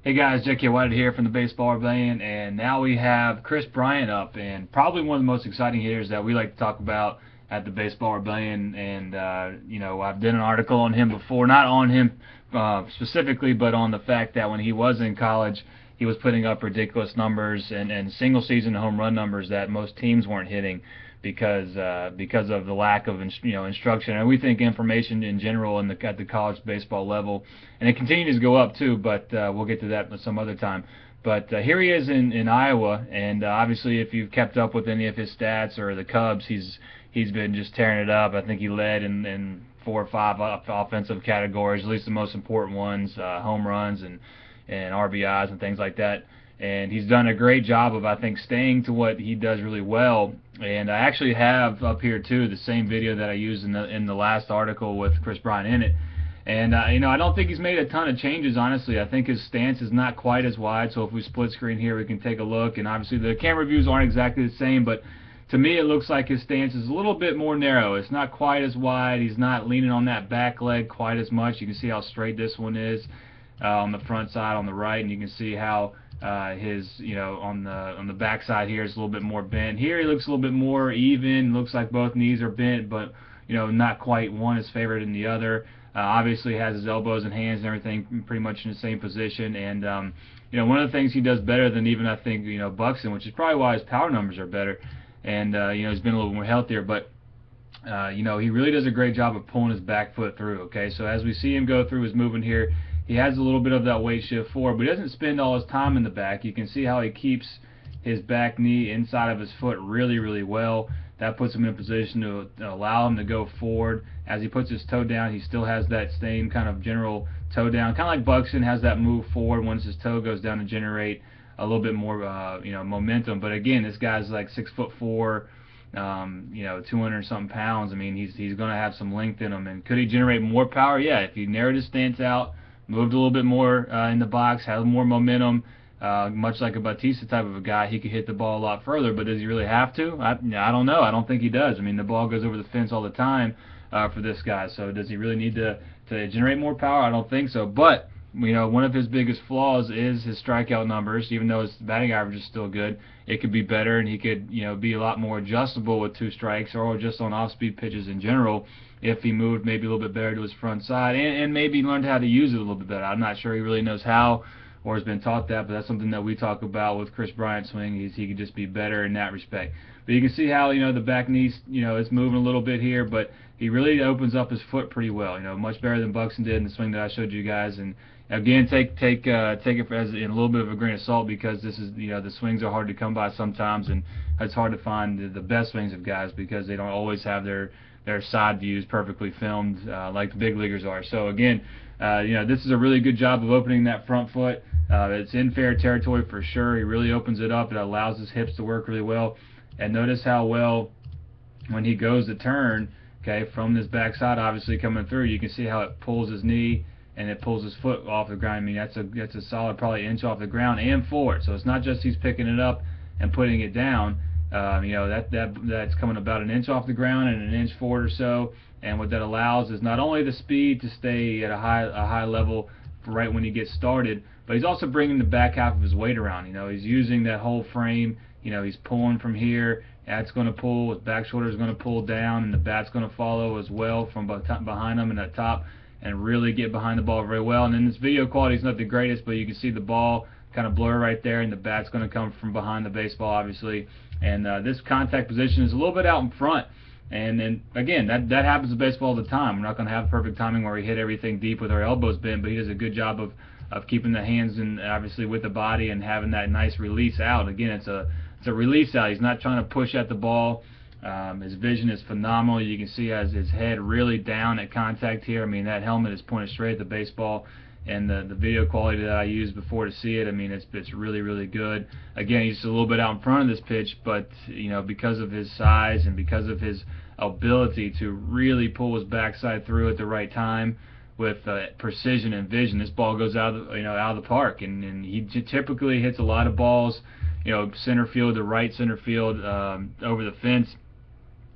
Hey guys, J.K. White here from the Baseball Rebellion, and now we have Kris Bryant up, and probably one of the most exciting hitters that we like to talk about at the Baseball Rebellion. And I've done an article on him before, not on him specifically, but on the fact that when he was in college, he was putting up ridiculous numbers and single season home run numbers that most teams weren't hitting because of the lack of instruction, and we think information in general at the college baseball level, and it continues to go up too. But we'll get to that some other time. But here he is in Iowa, and obviously if you've kept up with any of his stats or the Cubs, he's been just tearing it up. I think he led in 4 or 5 offensive categories, at least the most important ones, home runs and RBIs and things like that. And he's done a great job of, I think, staying to what he does really well. And I actually have up here too the same video that I used in the last article with Kris Bryant in it. And I don't think he's made a ton of changes, honestly. I think his stance is not quite as wide. So if we split screen here, we can take a look. And obviously the camera views aren't exactly the same, but to me it looks like his stance is a little bit more narrow. It's not quite as wide. He's not leaning on that back leg quite as much. You can see how straight this one is on the front side on the right, and you can see how his on the back side here is a little bit more bent. Here he looks a little bit more even. Looks like both knees are bent, but not quite one is favored than the other. Obviously has his elbows and hands and everything pretty much in the same position. And one of the things he does better than even I think Buxton, which is probably why his power numbers are better. And he's been a little more healthier, but he really does a great job of pulling his back foot through. Okay, so as we see him go through his movement here, he has a little bit of that weight shift forward, but he doesn't spend all his time in the back. You can see how he keeps his back knee inside of his foot really, really well. That puts him in a position to allow him to go forward. As he puts his toe down, he still has that same kind of general toe down, kind of like Buxton has that move forward once his toe goes down to generate a little bit more momentum. But again, this guy's like 6'4", 200 something pounds. I mean, he's going to have some length in him. And could he generate more power? Yeah, if he narrowed his stance out, moved a little bit more in the box, had more momentum, much like a Bautista type of a guy, he could hit the ball a lot further. But does he really have to? I don't know. I don't think he does. I mean, the ball goes over the fence all the time for this guy. So does he really need to generate more power? I don't think so. But one of his biggest flaws is his strikeout numbers. Even though his batting average is still good, it could be better, and he could be a lot more adjustable with 2 strikes or just on off-speed pitches in general, if he moved maybe a little bit better to his front side and maybe learned how to use it a little bit better. I'm not sure he really knows how or has been taught that, but that's something that we talk about with Kris Bryant's swing. He could just be better in that respect. But you can see how the back knee, it's moving a little bit here, but he really opens up his foot pretty well. Much better than Buxton did in the swing that I showed you guys. And again, take it as in a little bit of a grain of salt, because this is the swings are hard to come by sometimes, and it's hard to find the best swings of guys because they don't always have their side views perfectly filmed like the big leaguers are. So again, this is a really good job of opening that front foot. It's in fair territory for sure. He really opens it up. It allows his hips to work really well. And notice how well when he goes to turn, okay, from this backside obviously coming through, you can see how it pulls his knee and it pulls his foot off the ground. I mean, that's a solid probably inch off the ground and forward. So it's not just he's picking it up and putting it down. That's coming about an inch off the ground and an inch forward or so. And what that allows is not only the speed to stay at a high level right when he gets started, but he's also bringing the back half of his weight around. He's using that whole frame. He's pulling from here. That's going to pull. His back shoulder is going to pull down, and the bat's going to follow as well from behind him and at top, and really get behind the ball very well. And then this video quality is not the greatest, but you can see the ball kind of blur right there, and the bat's going to come from behind the baseball, obviously. And this contact position is a little bit out in front. And then again, that happens in baseball all the time. We're not going to have perfect timing where we hit everything deep with our elbows bent, but he does a good job of keeping the hands and obviously with the body and having that nice release out. Again, it's a release out. He's not trying to push at the ball. His vision is phenomenal. You can see as his head really down at contact here. I mean, that helmet is pointed straight at the baseball. And the video quality that I used before to see it, I mean, it's really, really good. Again, he's a little bit out in front of this pitch, but because of his size and because of his ability to really pull his backside through at the right time with precision and vision, this ball goes out of the park. And he typically hits a lot of balls, center field to right center field over the fence,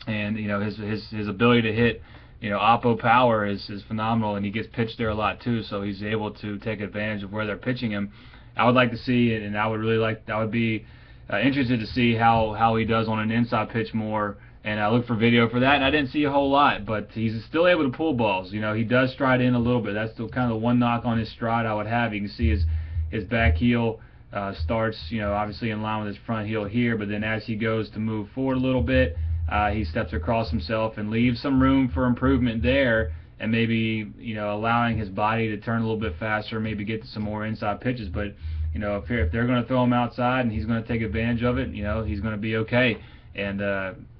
and his ability to hit oppo power is phenomenal, and he gets pitched there a lot too, so he's able to take advantage of where they're pitching him. I would like to see it, and I would be interested to see how he does on an inside pitch more. And I looked for video for that, and I didn't see a whole lot, but he's still able to pull balls. You know, he does stride in a little bit. That's the kind of the one knock on his stride I would have. You can see his back heel starts, you know, obviously in line with his front heel here, but then as he goes to move forward a little bit, he steps across himself and leaves some room for improvement there, and maybe, you know, allowing his body to turn a little bit faster, maybe get to some more inside pitches. But, you know, if they're going to throw him outside and he's going to take advantage of it, you know, he's going to be okay. And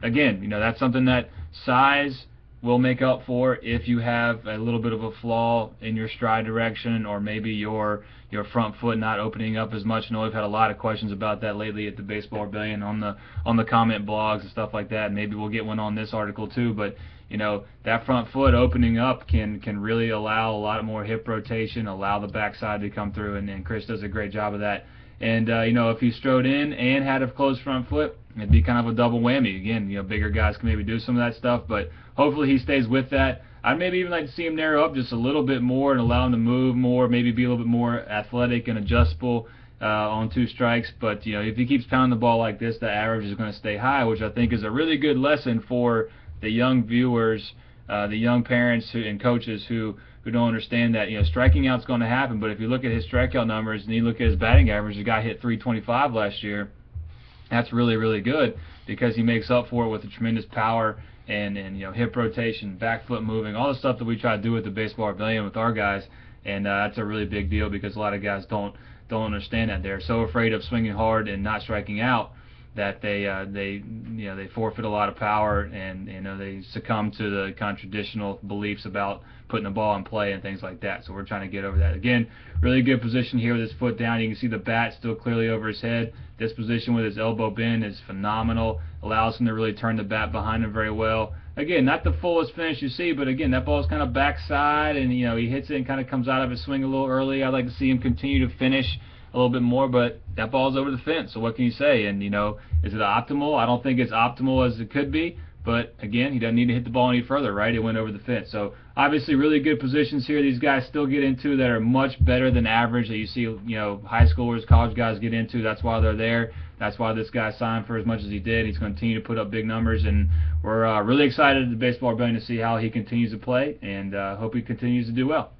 again, you know, that's something that size will make up for if you have a little bit of a flaw in your stride direction, or maybe your front foot not opening up as much. I know we've had a lot of questions about that lately at the Baseball Rebellion on the comment blogs and stuff like that. Maybe we'll get one on this article too. But you know, that front foot opening up can really allow a lot more hip rotation, allow the backside to come through, and Kris does a great job of that. And you know, if he strode in and had a closed front foot, it'd be kind of a double whammy. Again, you know, bigger guys can maybe do some of that stuff, but hopefully he stays with that. I'd maybe even like to see him narrow up just a little bit more and allow him to move more, maybe be a little bit more athletic and adjustable on 2 strikes. But you know, if he keeps pounding the ball like this, the average is going to stay high, which I think is a really good lesson for the young viewers, the young parents and coaches who don't understand that, you know, striking out's going to happen. But if you look at his strikeout numbers and you look at his batting average, the guy hit 325 last year. That's really, really good, because he makes up for it with a tremendous power and you know, hip rotation, back foot moving, all the stuff that we try to do with the Baseball Rebellion with our guys. And that's a really big deal, because a lot of guys don't understand that. They're so afraid of swinging hard and not striking out that they forfeit a lot of power, and you know, they succumb to the kind of traditional beliefs about putting the ball in play and things like that. So we're trying to get over that. Again, really good position here with his foot down. You can see the bat still clearly over his head. This position with his elbow bend is phenomenal. Allows him to really turn the bat behind him very well. Again, not the fullest finish you see, but again, that ball is kind of backside, and you know, he hits it and kind of comes out of his swing a little early. I'd like to see him continue to finish a little bit more, but that ball's over the fence, so what can you say? And you know, is it optimal? I don't think it's optimal as it could be, but again, he doesn't need to hit the ball any further, right? It went over the fence. So obviously really good positions here these guys still get into that are much better than average, that you see, you know, high schoolers, college guys get into. That's why they're there. That's why this guy signed for as much as he did. He's going to continue to put up big numbers, and we're really excited at the Baseball Rebellion to see how he continues to play, and hope he continues to do well.